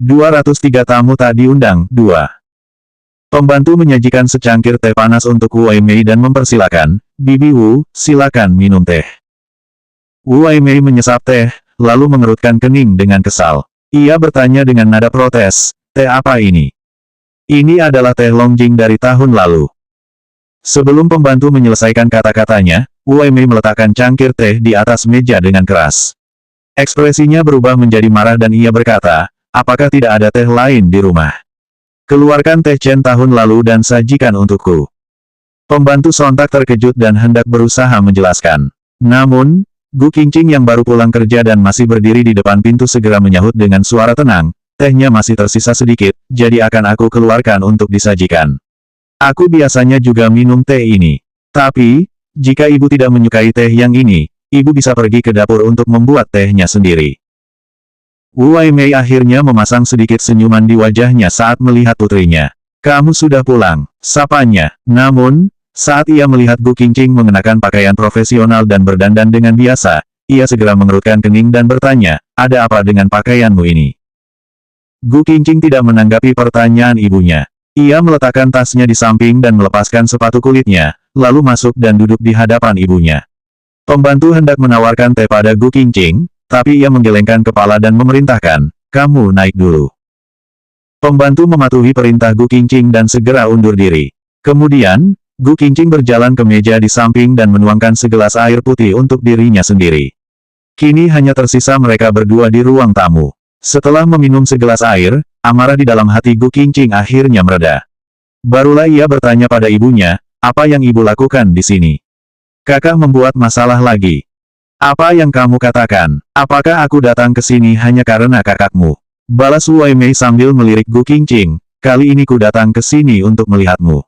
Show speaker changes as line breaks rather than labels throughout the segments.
203 tamu tak diundang, 2. Pembantu menyajikan secangkir teh panas untuk Wu Weimei dan mempersilakan, Bibi Wu, silakan minum teh. Wu Weimei menyesap teh, lalu mengerutkan kening dengan kesal. Ia bertanya dengan nada protes, teh apa ini? Ini adalah teh Longjing dari tahun lalu. Sebelum pembantu menyelesaikan kata-katanya, Wu Weimei meletakkan cangkir teh di atas meja dengan keras. Ekspresinya berubah menjadi marah dan ia berkata, apakah tidak ada teh lain di rumah? Keluarkan teh Chen tahun lalu dan sajikan untukku. Pembantu sontak terkejut dan hendak berusaha menjelaskan. Namun, Gu Qingqing yang baru pulang kerja dan masih berdiri di depan pintu segera menyahut dengan suara tenang, tehnya masih tersisa sedikit, jadi akan aku keluarkan untuk disajikan. Aku biasanya juga minum teh ini. Tapi, jika ibu tidak menyukai teh yang ini, ibu bisa pergi ke dapur untuk membuat tehnya sendiri. Wu Weimei akhirnya memasang sedikit senyuman di wajahnya saat melihat putrinya. Kamu sudah pulang, sapanya. Namun, saat ia melihat Gu Qingqing mengenakan pakaian profesional dan berdandan dengan biasa, ia segera mengerutkan kening dan bertanya, ada apa dengan pakaianmu ini? Gu Qingqing tidak menanggapi pertanyaan ibunya. Ia meletakkan tasnya di samping dan melepaskan sepatu kulitnya, lalu masuk dan duduk di hadapan ibunya. Pembantu hendak menawarkan teh pada Gu Qingqing, tapi ia menggelengkan kepala dan memerintahkan, kamu naik dulu. Pembantu mematuhi perintah Gu Qingqing dan segera undur diri. Kemudian, Gu Qingqing berjalan ke meja di samping dan menuangkan segelas air putih untuk dirinya sendiri. Kini hanya tersisa mereka berdua di ruang tamu. Setelah meminum segelas air, amarah di dalam hati Gu Qingqing akhirnya mereda. Barulah ia bertanya pada ibunya, apa yang ibu lakukan di sini? Kakak membuat masalah lagi. Apa yang kamu katakan? Apakah aku datang ke sini hanya karena kakakmu? Balas Wu Weimei sambil melirik Gu Qingqing, kali ini ku datang ke sini untuk melihatmu.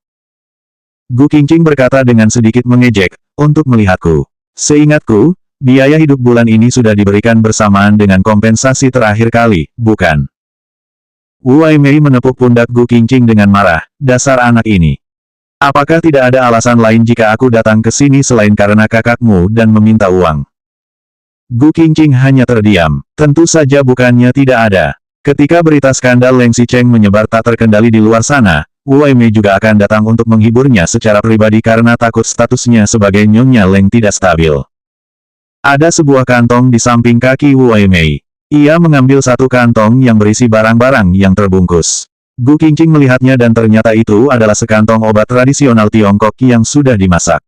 Gu Qingqing berkata dengan sedikit mengejek, untuk melihatku. Seingatku, biaya hidup bulan ini sudah diberikan bersamaan dengan kompensasi terakhir kali, bukan? Wu Weimei menepuk pundak Gu Qingqing dengan marah, dasar anak ini. Apakah tidak ada alasan lain jika aku datang ke sini selain karena kakakmu dan meminta uang? Gu Qingqing hanya terdiam. Tentu saja bukannya tidak ada. Ketika berita skandal Leng Xicheng menyebar tak terkendali di luar sana, Wu Weimei juga akan datang untuk menghiburnya secara pribadi karena takut statusnya sebagai nyonya Leng tidak stabil. Ada sebuah kantong di samping kaki Wu Weimei. Ia mengambil satu kantong yang berisi barang-barang yang terbungkus. Gu Qingqing melihatnya dan ternyata itu adalah sekantong obat tradisional Tiongkok yang sudah dimasak.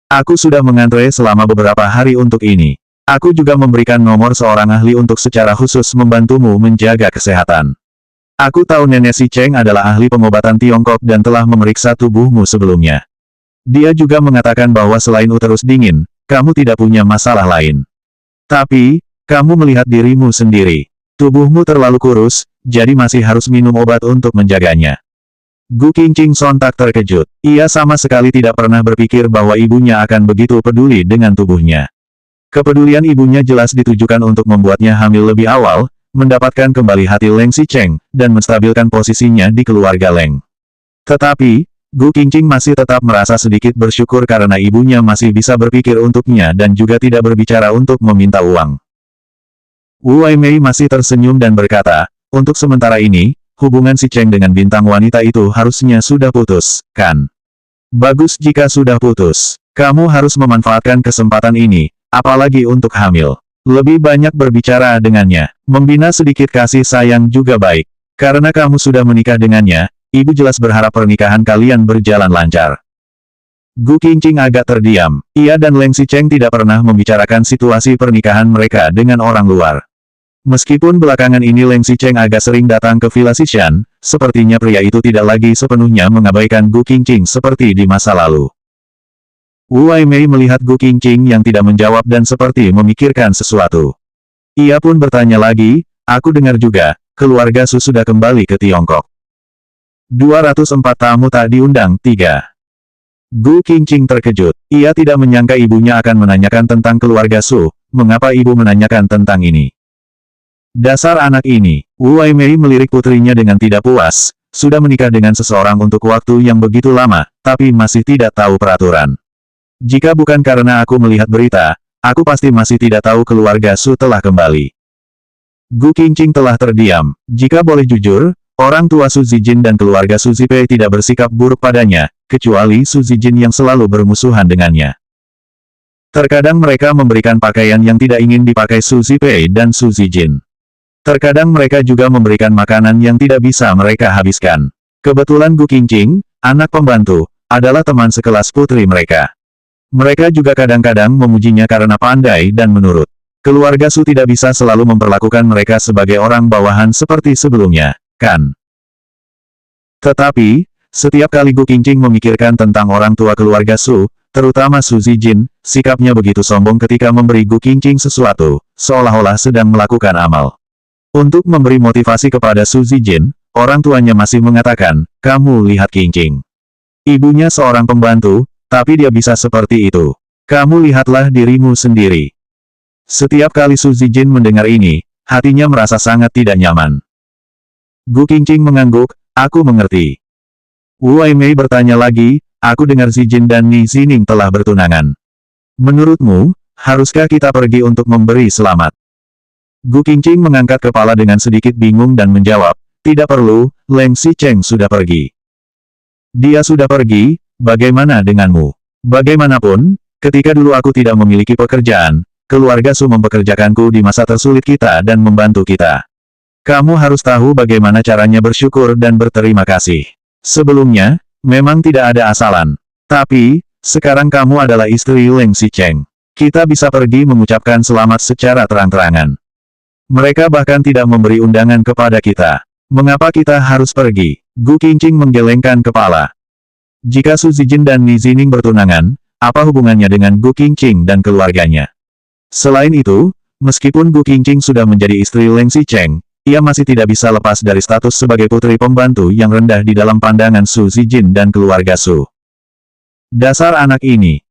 Aku sudah mengantre selama beberapa hari untuk ini. Aku juga memberikan nomor seorang ahli untuk secara khusus membantumu menjaga kesehatan. Aku tahu Nenek Xicheng adalah ahli pengobatan Tiongkok dan telah memeriksa tubuhmu sebelumnya. Dia juga mengatakan bahwa selain uterus dingin, kamu tidak punya masalah lain. Tapi, kamu melihat dirimu sendiri. Tubuhmu terlalu kurus, jadi masih harus minum obat untuk menjaganya. Gu Qingqing sontak terkejut. Ia sama sekali tidak pernah berpikir bahwa ibunya akan begitu peduli dengan tubuhnya. Kepedulian ibunya jelas ditujukan untuk membuatnya hamil lebih awal, mendapatkan kembali hati Leng Xicheng, dan menstabilkan posisinya di keluarga Leng. Tetapi, Gu Qingqing masih tetap merasa sedikit bersyukur karena ibunya masih bisa berpikir untuknya dan juga tidak berbicara untuk meminta uang. Wu Weimei masih tersenyum dan berkata, untuk sementara ini, hubungan Xicheng dengan bintang wanita itu harusnya sudah putus, kan? Bagus jika sudah putus. Kamu harus memanfaatkan kesempatan ini, apalagi untuk hamil. Lebih banyak berbicara dengannya. Membina sedikit kasih sayang juga baik. Karena kamu sudah menikah dengannya, ibu jelas berharap pernikahan kalian berjalan lancar. Gu Qingqing agak terdiam. Ia dan Leng Xicheng tidak pernah membicarakan situasi pernikahan mereka dengan orang luar. Meskipun belakangan ini Leng Xicheng agak sering datang ke Villa Xishan, sepertinya pria itu tidak lagi sepenuhnya mengabaikan Gu Qingqing seperti di masa lalu. Wu Weimei melihat Gu Qingqing yang tidak menjawab dan seperti memikirkan sesuatu. Ia pun bertanya lagi, aku dengar juga, keluarga Su sudah kembali ke Tiongkok. 204 tamu tak diundang, 3. Gu Qingqing terkejut. Ia tidak menyangka ibunya akan menanyakan tentang keluarga Su, mengapa ibu menanyakan tentang ini? Dasar anak ini, Wu Weimei melirik putrinya dengan tidak puas, sudah menikah dengan seseorang untuk waktu yang begitu lama, tapi masih tidak tahu peraturan. Jika bukan karena aku melihat berita, aku pasti masih tidak tahu keluarga Su telah kembali. Gu Qingqing telah terdiam. Jika boleh jujur, orang tua Su Zijin dan keluarga Su Zipei tidak bersikap buruk padanya, kecuali Su Zijin yang selalu bermusuhan dengannya. Terkadang mereka memberikan pakaian yang tidak ingin dipakai Su Zipei dan Su Zijin. Terkadang mereka juga memberikan makanan yang tidak bisa mereka habiskan. Kebetulan Gu Qingqing, anak pembantu, adalah teman sekelas putri mereka. Mereka juga kadang-kadang memujinya karena pandai dan menurut. Keluarga Su tidak bisa selalu memperlakukan mereka sebagai orang bawahan seperti sebelumnya, kan? Tetapi, setiap kali Gu Qingqing memikirkan tentang orang tua keluarga Su, terutama Su Zijin, sikapnya begitu sombong ketika memberi Gu Qingqing sesuatu, seolah-olah sedang melakukan amal. Untuk memberi motivasi kepada Su Zijin, orang tuanya masih mengatakan, "Kamu lihat Qingqing. Ibunya seorang pembantu, tapi dia bisa seperti itu. Kamu lihatlah dirimu sendiri." Setiap kali Su Zijin mendengar ini, hatinya merasa sangat tidak nyaman. Gu Qingqing mengangguk, "Aku mengerti." Wu Aimei bertanya lagi, "Aku dengar Zijin dan Ni Zining telah bertunangan. Menurutmu, haruskah kita pergi untuk memberi selamat?" Gu Qingqing mengangkat kepala dengan sedikit bingung dan menjawab, "Tidak perlu, Leng Xicheng sudah pergi." "Dia sudah pergi, bagaimana denganmu?" "Bagaimanapun, ketika dulu aku tidak memiliki pekerjaan, keluarga Su mempekerjakanku di masa tersulit kita dan membantu kita. Kamu harus tahu bagaimana caranya bersyukur dan berterima kasih. Sebelumnya, memang tidak ada asalan. Tapi, sekarang kamu adalah istri Leng Xicheng. Kita bisa pergi mengucapkan selamat secara terang-terangan. Mereka bahkan tidak memberi undangan kepada kita. Mengapa kita harus pergi?" Gu Qingqing menggelengkan kepala. Jika Su Zijin dan Ni Zining bertunangan, apa hubungannya dengan Gu Qingqing dan keluarganya? Selain itu, meskipun Gu Qingqing sudah menjadi istri Leng Xicheng, ia masih tidak bisa lepas dari status sebagai putri pembantu yang rendah di dalam pandangan Su Zijin dan keluarga Su. Dasar anak ini.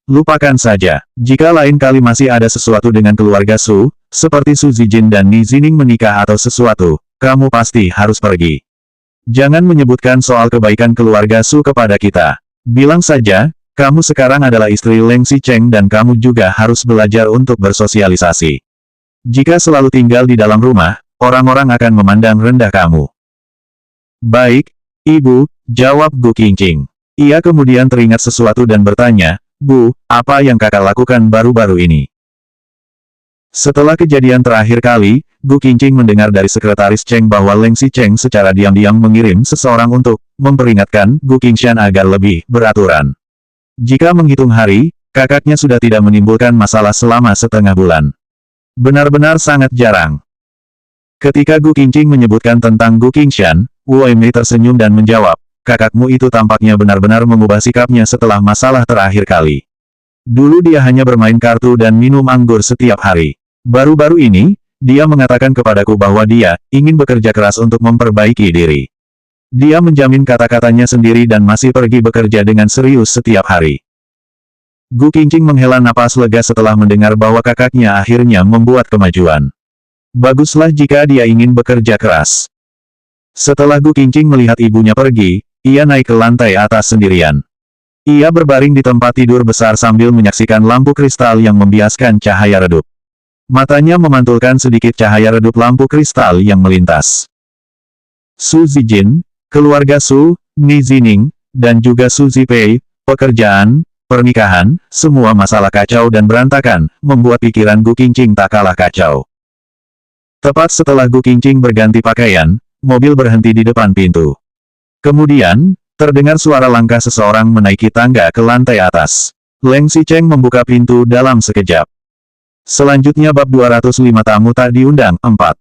Lupakan saja. Jika lain kali masih ada sesuatu dengan keluarga Su, seperti Su Zijin dan Ni Zining menikah atau sesuatu, kamu pasti harus pergi. Jangan menyebutkan soal kebaikan keluarga Su kepada kita. Bilang saja, kamu sekarang adalah istri Leng Xicheng dan kamu juga harus belajar untuk bersosialisasi. Jika selalu tinggal di dalam rumah, orang-orang akan memandang rendah kamu." "Baik, Ibu," jawab Gu Qingqing. Ia kemudian teringat sesuatu dan bertanya, "Bu, apa yang kakak lakukan baru-baru ini?" Setelah kejadian terakhir kali, Gu Qingqing mendengar dari sekretaris Cheng bahwa Leng Xicheng secara diam-diam mengirim seseorang untuk memperingatkan Gu Qingshan agar lebih beraturan. Jika menghitung hari, kakaknya sudah tidak menimbulkan masalah selama setengah bulan. Benar-benar sangat jarang. Ketika Gu Qingqing menyebutkan tentang Gu Qingshan, Wu Aimei tersenyum dan menjawab, "Kakakmu itu tampaknya benar-benar mengubah sikapnya setelah masalah terakhir kali. Dulu dia hanya bermain kartu dan minum anggur setiap hari. Baru-baru ini, dia mengatakan kepadaku bahwa dia ingin bekerja keras untuk memperbaiki diri. Dia menjamin kata-katanya sendiri dan masih pergi bekerja dengan serius setiap hari." Gu Qingqing menghela napas lega setelah mendengar bahwa kakaknya akhirnya membuat kemajuan. Baguslah jika dia ingin bekerja keras. Setelah Gu Qingqing melihat ibunya pergi, ia naik ke lantai atas sendirian. Ia berbaring di tempat tidur besar sambil menyaksikan lampu kristal yang membiaskan cahaya redup. Matanya memantulkan sedikit cahaya redup lampu kristal yang melintas. Su Zijin, keluarga Su, Ni Zining, dan juga Su Zipei, pekerjaan, pernikahan, semua masalah kacau dan berantakan, membuat pikiran Gu Qingqing tak kalah kacau. Tepat setelah Gu Qingqing berganti pakaian, mobil berhenti di depan pintu. Kemudian, terdengar suara langkah seseorang menaiki tangga ke lantai atas. Leng Xicheng membuka pintu dalam sekejap. Selanjutnya bab 205 tamu tak diundang, 4.